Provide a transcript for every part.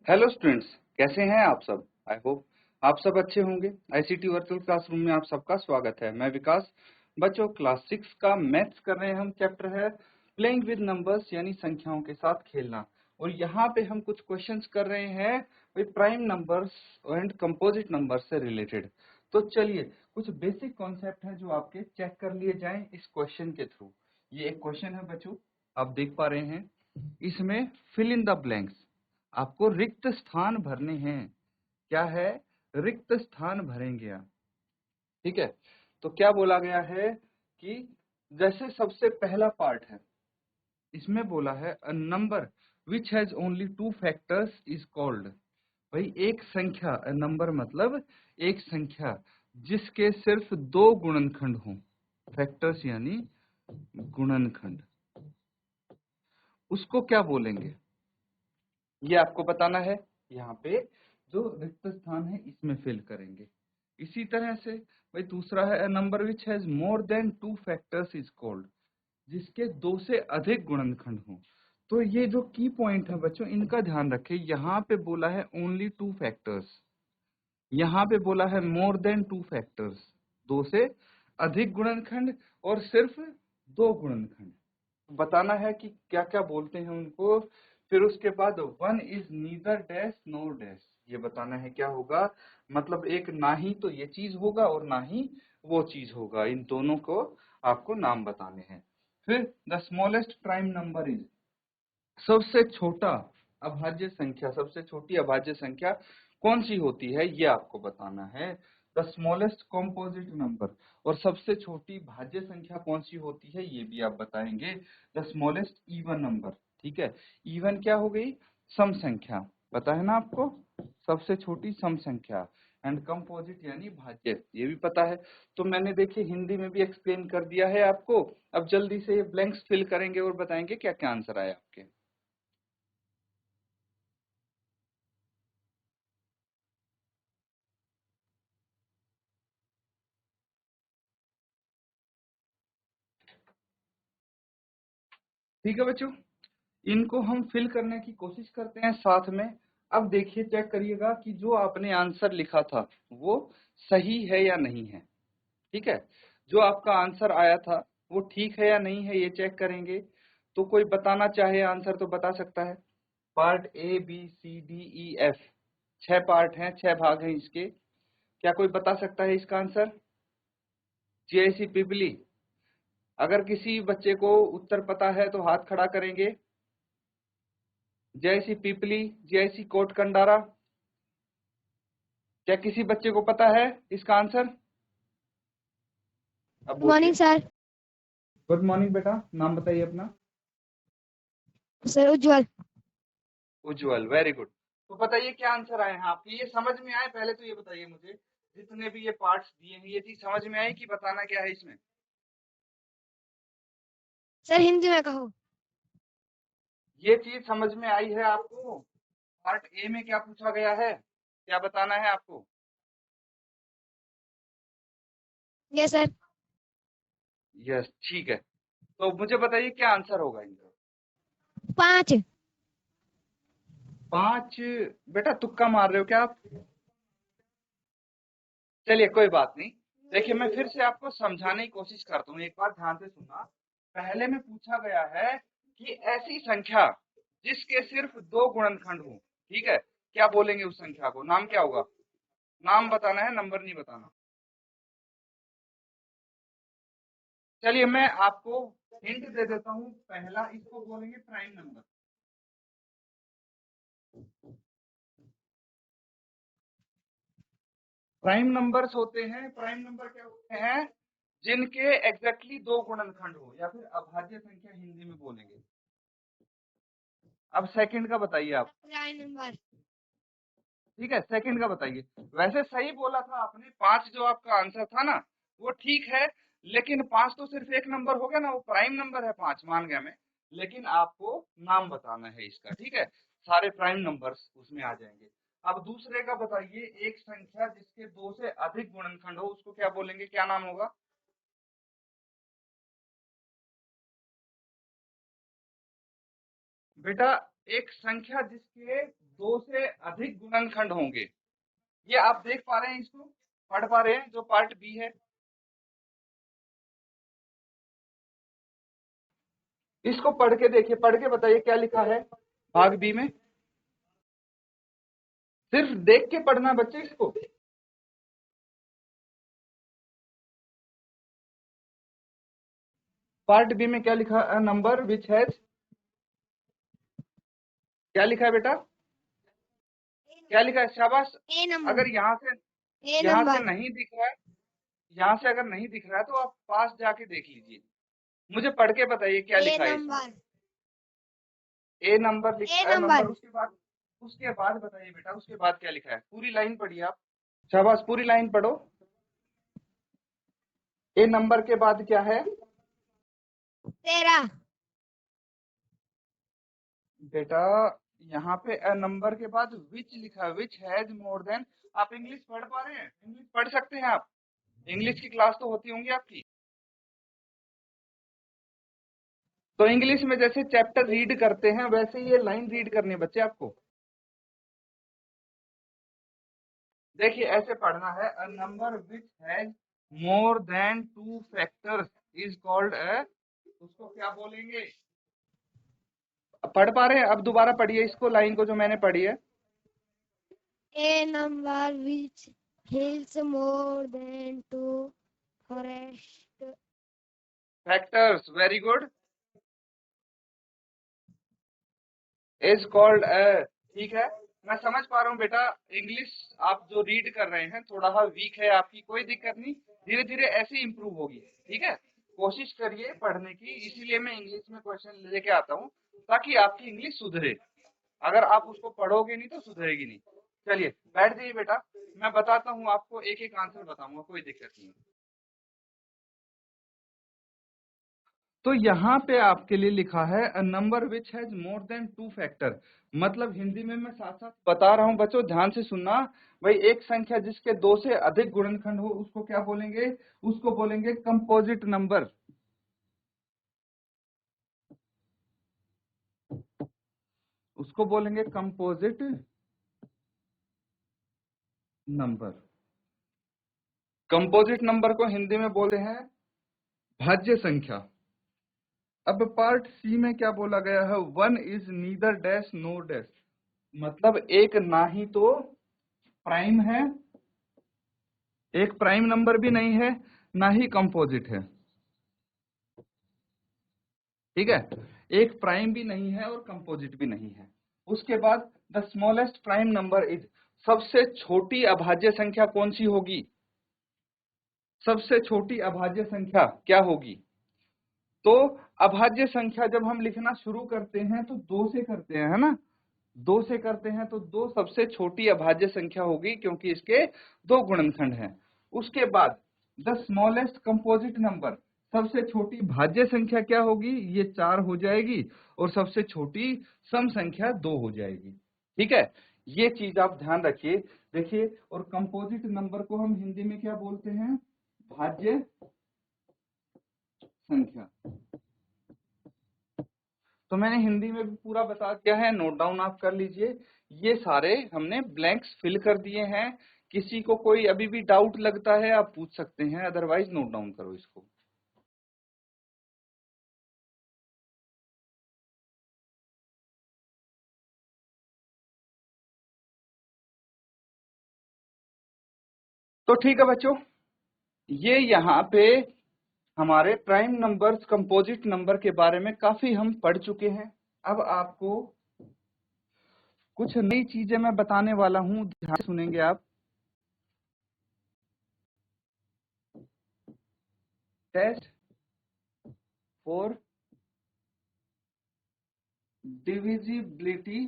Hello students, कैसे हैं आप सब। आई होप आप सब अच्छे होंगे। आईसीटी वर्चुअल क्लासरूम में आप सबका स्वागत है। मैं विकास। बच्चों, क्लास 6 का मैथ्स कर रहे हैं हम। चैप्टर है प्लेइंग विद नंबर्स, यानी संख्याओं के साथ खेलना। और यहाँ पे हम कुछ क्वेश्चंस कर रहे हैं with prime numbers and composite number से रिलेटेड। तो चलिए, कुछ बेसिक कॉन्सेप्ट है जो आपके चेक कर लिए जाएं इस क्वेश्चन के थ्रू। ये एक क्वेश्चन है बच्चों, आप देख पा रहे हैं। इसमें फिल इन द ब्लैंक्स, आपको रिक्त स्थान भरने हैं। क्या है? रिक्त स्थान भरेंगे आप। ठीक है, तो क्या बोला गया है कि जैसे सबसे पहला पार्ट है, इसमें बोला है a number which has only two factors is called. भाई एक संख्या, अ नंबर मतलब एक संख्या जिसके सिर्फ दो गुणनखंड हों। फैक्टर्स यानी गुणनखंड, उसको क्या बोलेंगे ये आपको बताना है। यहाँ पे जो रिक्त स्थान है इसमें फिल करेंगे। इसी तरह से भाई दूसरा है number which has more than two factors is called, जिसके दो से अधिक गुणनखंड हो। तो ये जो की पॉइंट है बच्चों, इनका ध्यान रखें। यहाँ पे बोला है ओनली टू फैक्टर्स, यहाँ पे बोला है मोर देन टू फैक्टर्स, दो से अधिक गुणनखंड और सिर्फ दो गुणनखंड। बताना है कि क्या क्या बोलते हैं उनको। फिर उसके बाद one is neither dash no dash, ये बताना है क्या होगा। मतलब एक ना ही तो ये चीज होगा और ना ही वो चीज होगा, इन दोनों को आपको नाम बताने हैं। फिर the smallest prime number is, सबसे छोटा अभाज्य संख्या, सबसे छोटी अभाज्य संख्या कौन सी होती है ये आपको बताना है। द स्मॉलेस्ट कॉम्पोजिट नंबर, और सबसे छोटी भाज्य संख्या कौन सी होती है ये भी आप बताएंगे। द स्मॉलेस्ट इवन नंबर, ठीक है। इवन क्या हो गई? सम संख्या, पता है ना आपको, सबसे छोटी सम संख्या। एंड कंपोजिट यानी भाज्य, ये भी पता है। तो मैंने देखिए हिंदी में भी एक्सप्लेन कर दिया है आपको। अब जल्दी से ये ब्लैंक्स फिल करेंगे और बताएंगे क्या क्या आंसर आए आपके। ठीक है बच्चों, इनको हम फिल करने की कोशिश करते हैं साथ में। अब देखिए, चेक करिएगा कि जो आपने आंसर लिखा था वो सही है या नहीं है। ठीक है, जो आपका आंसर आया था वो ठीक है या नहीं है ये चेक करेंगे। तो कोई बताना चाहे आंसर तो बता सकता है। Part A B C D E F, 6 part हैं, 6 भाग हैं इसके। क्या कोई बता सकता है इसका आंसर? जैसी पिपली, अगर किसी बच्चे को उत्तर पता है तो हाथ खड़ा करेंगे। जय सी पीपली, जय सी कोट कंडारा। क्या किसी बच्चे को पता है इसका आंसर? अब गुड बोलिए। Morning sir. गुड मॉर्निंग बेटा, नाम बताइए अपना। सर उज्जवल। उज्जवल, वेरी गुड। तो बताइए क्या आंसर आए हैं आपके, ये समझ में आए? पहले तो ये बताइए मुझे, जितने भी ये पार्ट्स दिए हैं ये चीज समझ में आई कि बताना क्या है इसमें? सर हिंदी में कहो। ये चीज समझ में आई है आपको? पार्ट ए में क्या पूछा गया है, क्या बताना है आपको? Yes sir. यस, ठीक है। तो मुझे बताइए क्या आंसर होगा इनका। 5। 5? बेटा तुक्का मार रहे हो क्या आप? चलिए कोई बात नहीं। देखिए मैं फिर से आपको समझाने की कोशिश करता हूँ, एक बार ध्यान से सुनना। पहले में पूछा गया है कि ऐसी संख्या जिसके सिर्फ दो गुणनखंड हो। ठीक है, क्या बोलेंगे उस संख्या को, नाम क्या होगा? नाम बताना है, नंबर नहीं बताना। चलिए मैं आपको हिंट दे देता हूँ। पहला इसको बोलेंगे प्राइम नंबर। प्राइम नंबर्स होते हैं, प्राइम नंबर क्या होते हैं? जिनके एग्जैक्टली दो गुणनखंड हो, या फिर अभाज्य संख्या हिंदी में बोलेंगे। अब सेकंड का बताइए आप। Prime number. ठीक है, सेकंड का बताइए। वैसे सही बोला था आपने, 5 जो आपका आंसर था ना वो ठीक है। लेकिन 5 तो सिर्फ एक नंबर हो गया ना, वो प्राइम नंबर है 5, मान गया मैं। लेकिन आपको नाम बताना है इसका, ठीक है। सारे प्राइम नंबर्स उसमें आ जाएंगे। अब दूसरे का बताइए, एक संख्या जिसके दो से अधिक गुणनखंड हो उसको क्या बोलेंगे, क्या नाम होगा? बेटा एक संख्या जिसके 2 से अधिक गुणनखंड होंगे। ये आप देख पा रहे हैं, इसको पढ़ पा रहे हैं, जो पार्ट बी है। इसको पढ़ के देखिए, पढ़ के बताइए क्या लिखा है भाग बी में। सिर्फ देख के पढ़ना बच्चे इसको। पार्ट बी में क्या लिखा? अ नंबर विच हैज, क्या लिखा है बेटा? क्या लिखा है? शाबाश। ए नंबर। अगर ए यहाँ से नंबर। नहीं दिख रहा है, यहाँ से अगर नहीं दिख रहा है तो आप पास जाके देख लीजिए। मुझे पढ़ के बताइए क्या ए लिखा है इसमें। Number. A number A a number, number. उसके बाद बताइए बेटा, उसके बाद क्या लिखा है? पूरी लाइन पढ़िए आप। शाबाश, पूरी लाइन पढ़ो। ए नंबर के बाद क्या है 13। बेटा? यहाँ पे अ नंबर के बाद विच लिखा है, विच हैज मोर देन। आप इंग्लिश पढ़ पा रहे हैं? इंग्लिश पढ़ सकते हैं आप? इंग्लिश की क्लास तो होती होंगी आपकी। तो इंग्लिश में जैसे चैप्टर रीड करते हैं वैसे ये लाइन रीड करनी है बच्चे आपको। देखिए ऐसे पढ़ना है, a number which has more than 2 factors is called a, उसको क्या बोलेंगे? पढ़ पा रहे हैं? अब दोबारा पढ़िए इसको, लाइन को जो मैंने पढ़ी है। A number which holds more than 2 forest factors, very good, is called a. ठीक है, मैं समझ पा रहा हूँ बेटा। इंग्लिश आप जो रीड कर रहे हैं थोड़ा सा वीक है आपकी, कोई दिक्कत नहीं, धीरे धीरे ऐसे इंप्रूव होगी। ठीक है, कोशिश करिए पढ़ने की, इसीलिए मैं इंग्लिश में क्वेश्चन लेके आता हूँ ताकि आपकी इंग्लिश सुधरे। अगर आप उसको पढ़ोगे नहीं तो सुधरेगी नहीं। चलिए बैठ जाइए बेटा, मैं बताता हूँ आपको, एक एक आंसर बताऊंगा, कोई दिक्कत नहीं। तो यहाँ पे आपके लिए लिखा है a number which has more than 2 factor. मतलब हिंदी में मैं साथ साथ बता रहा हूँ बच्चों, ध्यान से सुनना। भाई एक संख्या जिसके 2 से अधिक गुणनखंड हो उसको क्या बोलेंगे? उसको बोलेंगे कंपोजिट नंबर। उसको बोलेंगे कंपोजिट नंबर। कंपोजिट नंबर को हिंदी में बोलते हैं भाज्य संख्या। अब पार्ट सी में क्या बोला गया है? One is neither dash no dash. मतलब एक ना ही तो प्राइम है, एक प्राइम नंबर भी नहीं है, ना ही कंपोजिट है। ठीक है, एक प्राइम भी नहीं है और कंपोजिट भी नहीं है। उसके बाद the smallest prime number is, सबसे छोटी अभाज्य संख्या कौन सी होगी? सबसे छोटी अभाज्य संख्या क्या होगी? तो अभाज्य संख्या जब हम लिखना शुरू करते हैं तो 2 से करते हैं, है ना? 2 से करते हैं तो 2 सबसे छोटी अभाज्य संख्या होगी क्योंकि इसके 2 गुणनखंड हैं। उसके बाद द स्मॉलेस्ट कंपोजिट नंबर, सबसे छोटी भाज्य संख्या क्या होगी? ये 4 हो जाएगी, और सबसे छोटी सम संख्या 2 हो जाएगी। ठीक है, ये चीज आप ध्यान रखिए। देखिए, और कंपोजिट नंबर को हम हिंदी में क्या बोलते हैं? भाज्य संख्या। तो मैंने हिंदी में भी पूरा बता दिया है, नोट डाउन आप कर लीजिए। ये सारे हमने ब्लैंक्स फिल कर दिए हैं। किसी को कोई अभी भी डाउट लगता है आप पूछ सकते हैं, अदरवाइज नोट डाउन करो इसको। तो ठीक है बच्चों, ये यहाँ पे हमारे प्राइम नंबर्स, कंपोजिट नंबर के बारे में काफी हम पढ़ चुके हैं। अब आपको कुछ नई चीजें मैं बताने वाला हूँ, ध्यान से सुनेंगे आप। Test for divisibility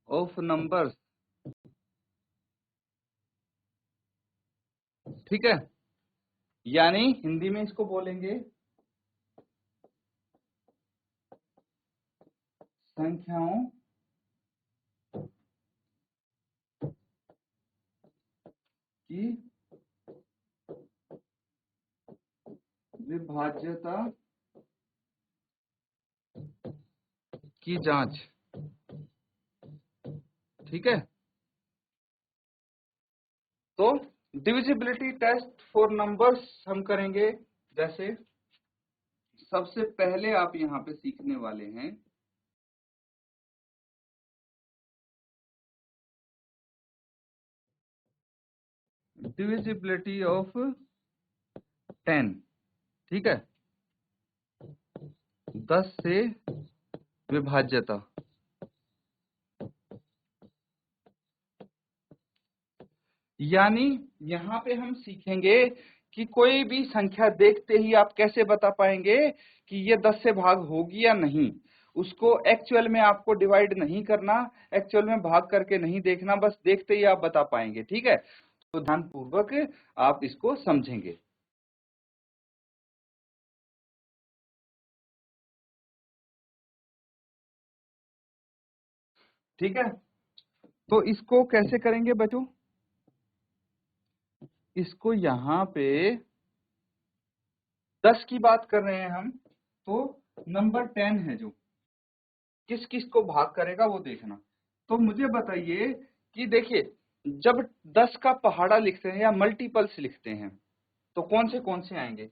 of numbers. ठीक है, यानी हिंदी में इसको बोलेंगे संख्याओं की विभाज्यता की जांच, ठीक है। तो डिविजिबिलिटी टेस्ट फॉर नंबर्स हम करेंगे। जैसे सबसे पहले आप यहाँ पे सीखने वाले हैं डिविजिबिलिटी ऑफ 10, ठीक है, 10 से विभाज्यता। यानी यहाँ पे हम सीखेंगे कि कोई भी संख्या देखते ही आप कैसे बता पाएंगे कि ये 10 से भाग होगी या नहीं। उसको एक्चुअल में आपको डिवाइड नहीं करना, एक्चुअल में भाग करके नहीं देखना, बस देखते ही आप बता पाएंगे, ठीक है। तो ध्यानपूर्वक आप इसको समझेंगे। ठीक है, तो इसको कैसे करेंगे बच्चों? इसको यहाँ पे 10 की बात कर रहे हैं हम, तो नंबर 10 है जो किस किस को भाग करेगा वो देखना। तो मुझे बताइए कि देखिए, जब 10 का पहाड़ा लिखते हैं या मल्टीपल्स लिखते हैं तो कौन से आएंगे?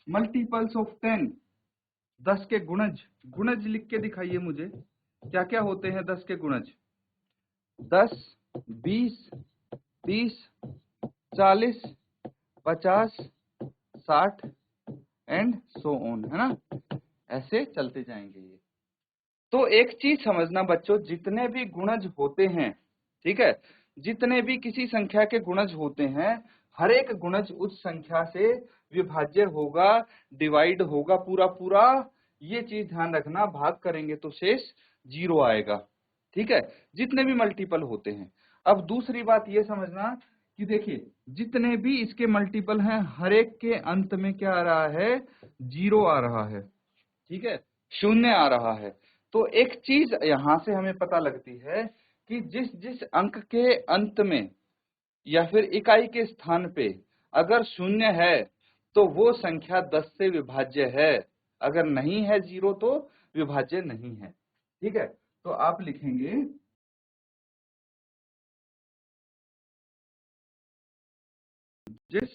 मल्टीपल्स ऑफ 10, 10 के गुणज। गुणज लिख के दिखाइए मुझे, क्या क्या होते हैं 10 के गुणज? 10, 20, 30, 40, 50, 60 एंड सो ऑन, है ना? ऐसे चलते जाएंगे ये। तो एक चीज समझना बच्चों, जितने भी गुणज होते हैं, ठीक है, जितने भी किसी संख्या के गुणज होते हैं, हर एक गुणज उस संख्या से विभाज्य होगा, डिवाइड होगा पूरा पूरा। ये चीज ध्यान रखना, भाग करेंगे तो शेष 0 आएगा, ठीक है, जितने भी मल्टीपल होते हैं। अब दूसरी बात ये समझना कि देखिए, जितने भी इसके मल्टीपल हैं, हर एक के अंत में क्या आ रहा है? 0 आ रहा है, ठीक है, 0 आ रहा है। तो एक चीज यहां से हमें पता लगती है कि जिस जिस अंक के अंत में या फिर इकाई के स्थान पे अगर 0 है तो वो संख्या 10 से विभाज्य है, अगर नहीं है 0 तो विभाज्य नहीं है, ठीक है। तो आप लिखेंगे जिस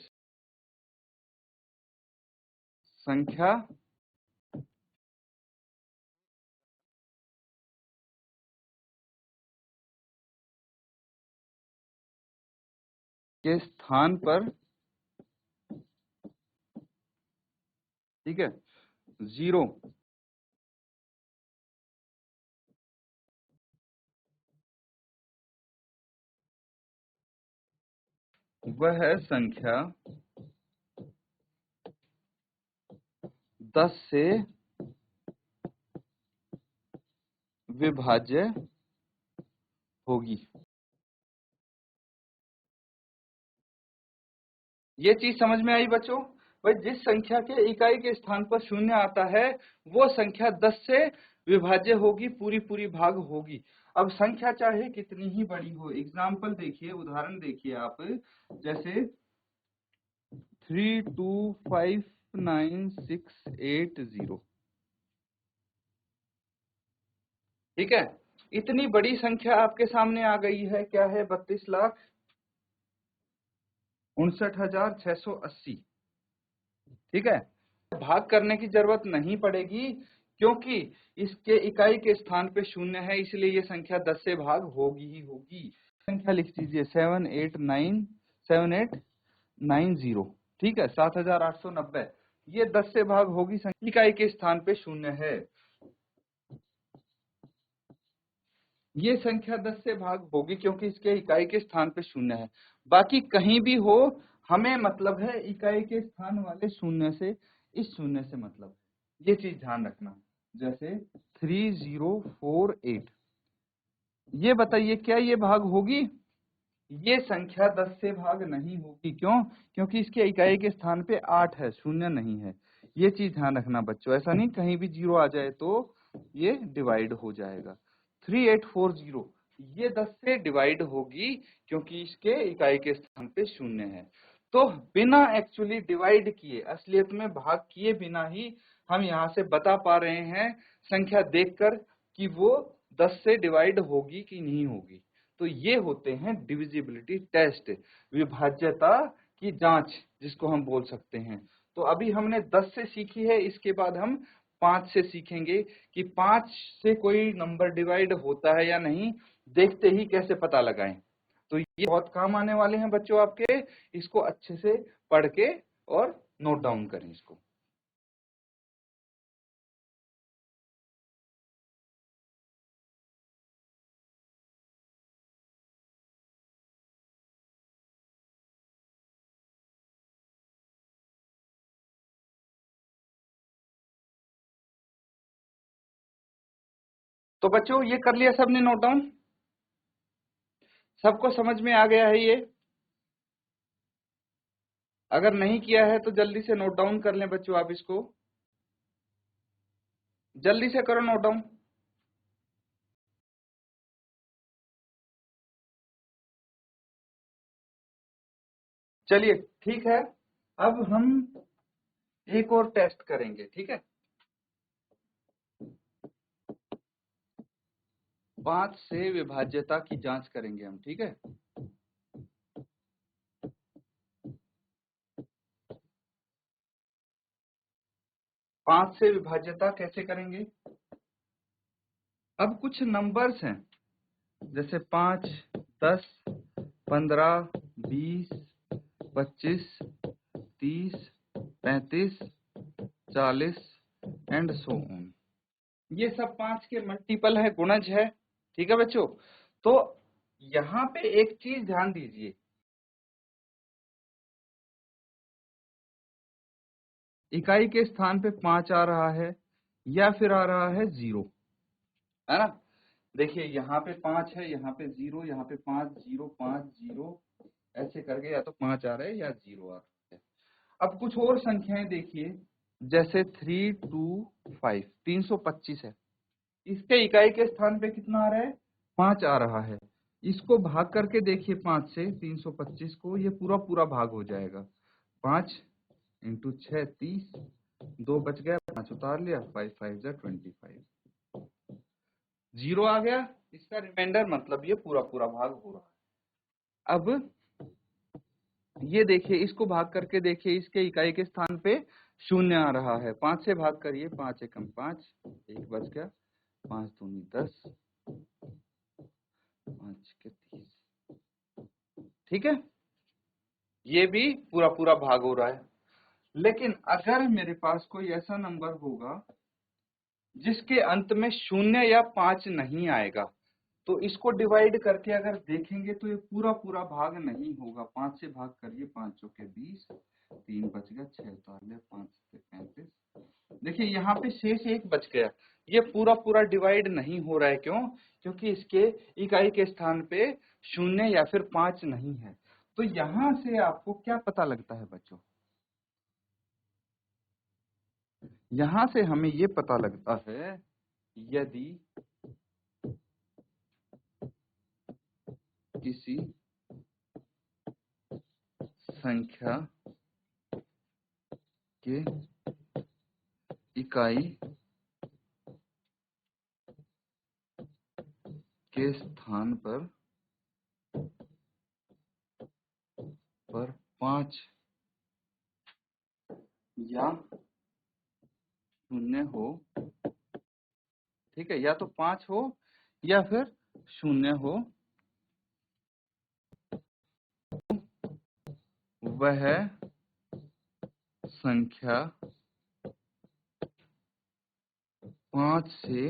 संख्या के स्थान पर, ठीक है, 0 वह संख्या 10 से विभाज्य होगी। ये चीज समझ में आई बच्चों? भाई जिस संख्या के इकाई के स्थान पर 0 आता है वो संख्या 10 से विभाज्य होगी, पूरी पूरी भाग होगी। अब संख्या चाहे कितनी ही बड़ी हो, एग्जाम्पल देखिए, उदाहरण देखिए आप, जैसे 3259,680, ठीक है, इतनी बड़ी संख्या आपके सामने आ गई है। क्या है? 32,59,680, ठीक है। भाग करने की जरूरत नहीं पड़ेगी क्योंकि इसके इकाई के स्थान पे 0 है, इसलिए ये संख्या 10 से भाग होगी ही होगी। संख्या लिख दीजिए 7890, ठीक है, 7890, ये 10 से भाग होगी, इकाई के स्थान पे 0 है, ये संख्या 10 से भाग होगी क्योंकि इसके इकाई के स्थान पे 0 है। बाकी कहीं भी हो, हमें मतलब है इकाई के स्थान वाले 0 से, इस 0 से मतलब है, ये चीज ध्यान रखना। जैसे 3048, ये बताइए क्या ये भाग होगी? ये संख्या 10 से भाग नहीं होगी। क्यों? क्योंकि इसके इकाई के स्थान पे 8 है, 0 नहीं है। ये चीज ध्यान रखना बच्चों, ऐसा नहीं कहीं भी 0 आ जाए तो ये डिवाइड हो जाएगा। 3840, ये 10 से डिवाइड होगी क्योंकि इसके इकाई के स्थान पे 0 है। तो बिना एक्चुअली डिवाइड किए, असलियत में भाग किए बिना ही हम यहाँ से बता पा रहे हैं संख्या देखकर कि वो 10 से डिवाइड होगी कि नहीं होगी। तो ये होते हैं डिविजिबिलिटी टेस्ट, विभाज्यता की जांच जिसको हम बोल सकते हैं। तो अभी हमने 10 से सीखी है, इसके बाद हम 5 से सीखेंगे कि 5 से कोई नंबर डिवाइड होता है या नहीं, देखते ही कैसे पता लगाएं। तो ये बहुत काम आने वाले हैं बच्चों आपके, इसको अच्छे से पढ़ के और नोट डाउन करें इसको। तो बच्चों ये कर लिया सबने नोट डाउन? सबको समझ में आ गया है ये? अगर नहीं किया है तो जल्दी से नोट डाउन कर लें बच्चों, आप इसको जल्दी से करो नोट डाउन। चलिए ठीक है, अब हम एक और टेस्ट करेंगे, ठीक है। 5 से विभाज्यता की जांच करेंगे हम, ठीक है। पांच से विभाज्यता कैसे करेंगे? अब कुछ नंबर्स हैं जैसे 5, 10, 15, 20, 25, 30, 35, 40 एंड सो ऑन। ये सब 5 के मल्टीपल है, गुणज है, ठीक है बच्चों। तो यहाँ पे एक चीज ध्यान दीजिए, इकाई के स्थान पे 5 आ रहा है या फिर आ रहा है 0, है ना। देखिए यहाँ पे 5 है, यहाँ पे 0, यहाँ पे 5 0 5 0, ऐसे करके या तो 5 आ रहा है या 0 आ रहा है। अब कुछ और संख्याएं देखिए, जैसे 3 2 5, 325 है, इसके इकाई के स्थान पे कितना आ रहा है? 5 आ रहा है। इसको भाग करके देखिए 5 से 325 को, ये पूरा पूरा भाग हो जाएगा। 5 इंटू 6 30, 2 बच गया, 5 उतार लिया, 5 5 जा 25, 0 आ गया, इसका रिमाइंडर मतलब ये पूरा पूरा भाग हो रहा है। अब ये देखिए, इसको भाग करके देखिए, इसके इकाई के स्थान पे 0 आ रहा है। 5 से भाग करिए, 5 एकम 5, 1 बच गया, 5 दूनी 10, 5 के 30, ठीक है। ये भी पूरा पूरा भाग हो रहा है। लेकिन अगर मेरे पास कोई ऐसा नंबर होगा जिसके अंत में 0 या 5 नहीं आएगा, तो इसको डिवाइड करके अगर देखेंगे तो ये पूरा पूरा भाग नहीं होगा। 5 से भाग करिए, 5 चौके 20, 3 बच गया, 6 उतार लिया, 5 से 35। देखिए यहाँ पे शेष 1 बच गया, ये पूरा पूरा डिवाइड नहीं हो रहा है। क्यों? क्योंकि इसके इकाई के स्थान पे 0 या फिर 5 नहीं है। तो यहाँ से आपको क्या पता लगता है बच्चों? यहाँ से हमें ये पता लगता है, यदि किसी संख्या के इकाई के स्थान पर 5 या 0 हो, ठीक है, या तो 5 हो या फिर 0 हो, वह संख्या 5 से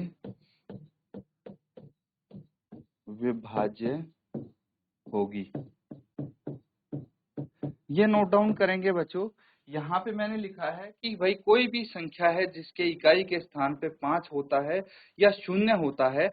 विभाज्य होगी। ये नोट डाउन करेंगे बच्चों। यहाँ पे मैंने लिखा है कि भाई कोई भी संख्या है जिसके इकाई के स्थान पे 5 होता है या 0 होता है,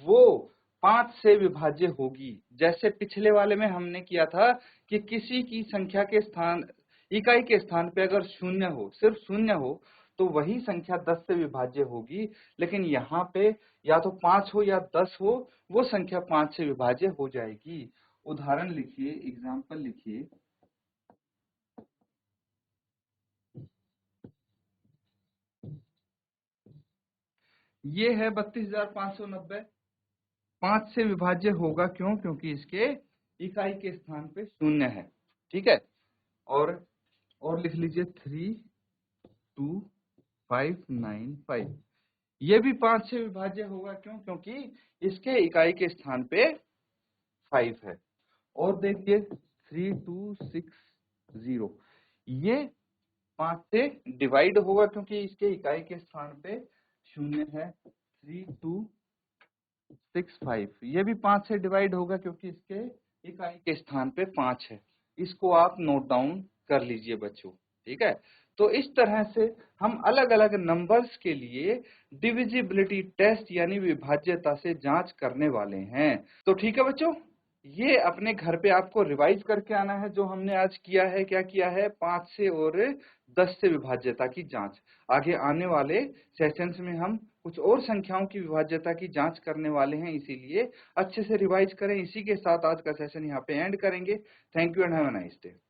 वो 5 से विभाज्य होगी। जैसे पिछले वाले में हमने किया था कि किसी की संख्या के स्थान, इकाई के स्थान पे अगर 0 हो, सिर्फ 0 हो, तो वही संख्या 10 से विभाज्य होगी। लेकिन यहाँ पे या तो 5 हो या 10 हो, वो संख्या 5 से विभाज्य हो जाएगी। उदाहरण लिखिए, एग्जाम्पल लिखिए। ये है 32,590, 5 से विभाज्य होगा क्यों? क्योंकि इसके इकाई के स्थान पे शून्य है। ठीक है, और लिख लीजिए 32595। ये भी 5 से विभाज्य होगा क्यों? क्योंकि इसके इकाई के स्थान पे 5 है। और देखिए 3260, ये 5 से डिवाइड होगा क्योंकि इसके इकाई के स्थान पे शून्य है। 3265, ये भी 5 से डिवाइड होगा क्योंकि इसके इकाई के स्थान पे 5 है। इसको आप नोट डाउन कर लीजिए बच्चों। ठीक है, तो इस तरह से हम अलग अलग नंबर्स के लिए डिविजिबिलिटी टेस्ट यानी विभाज्यता से जांच करने वाले हैं। तो ठीक है बच्चों, ये अपने घर पे आपको रिवाइज करके आना है। जो हमने आज किया है, क्या किया है? 5 से और 10 से विभाज्यता की जांच। आगे आने वाले सेशंस में हम कुछ और संख्याओं की विभाज्यता की जांच करने वाले हैं, इसीलिए अच्छे से रिवाइज करें। इसी के साथ आज का सेशन यहाँ पे एंड करेंगे। Thank you and have a nice day.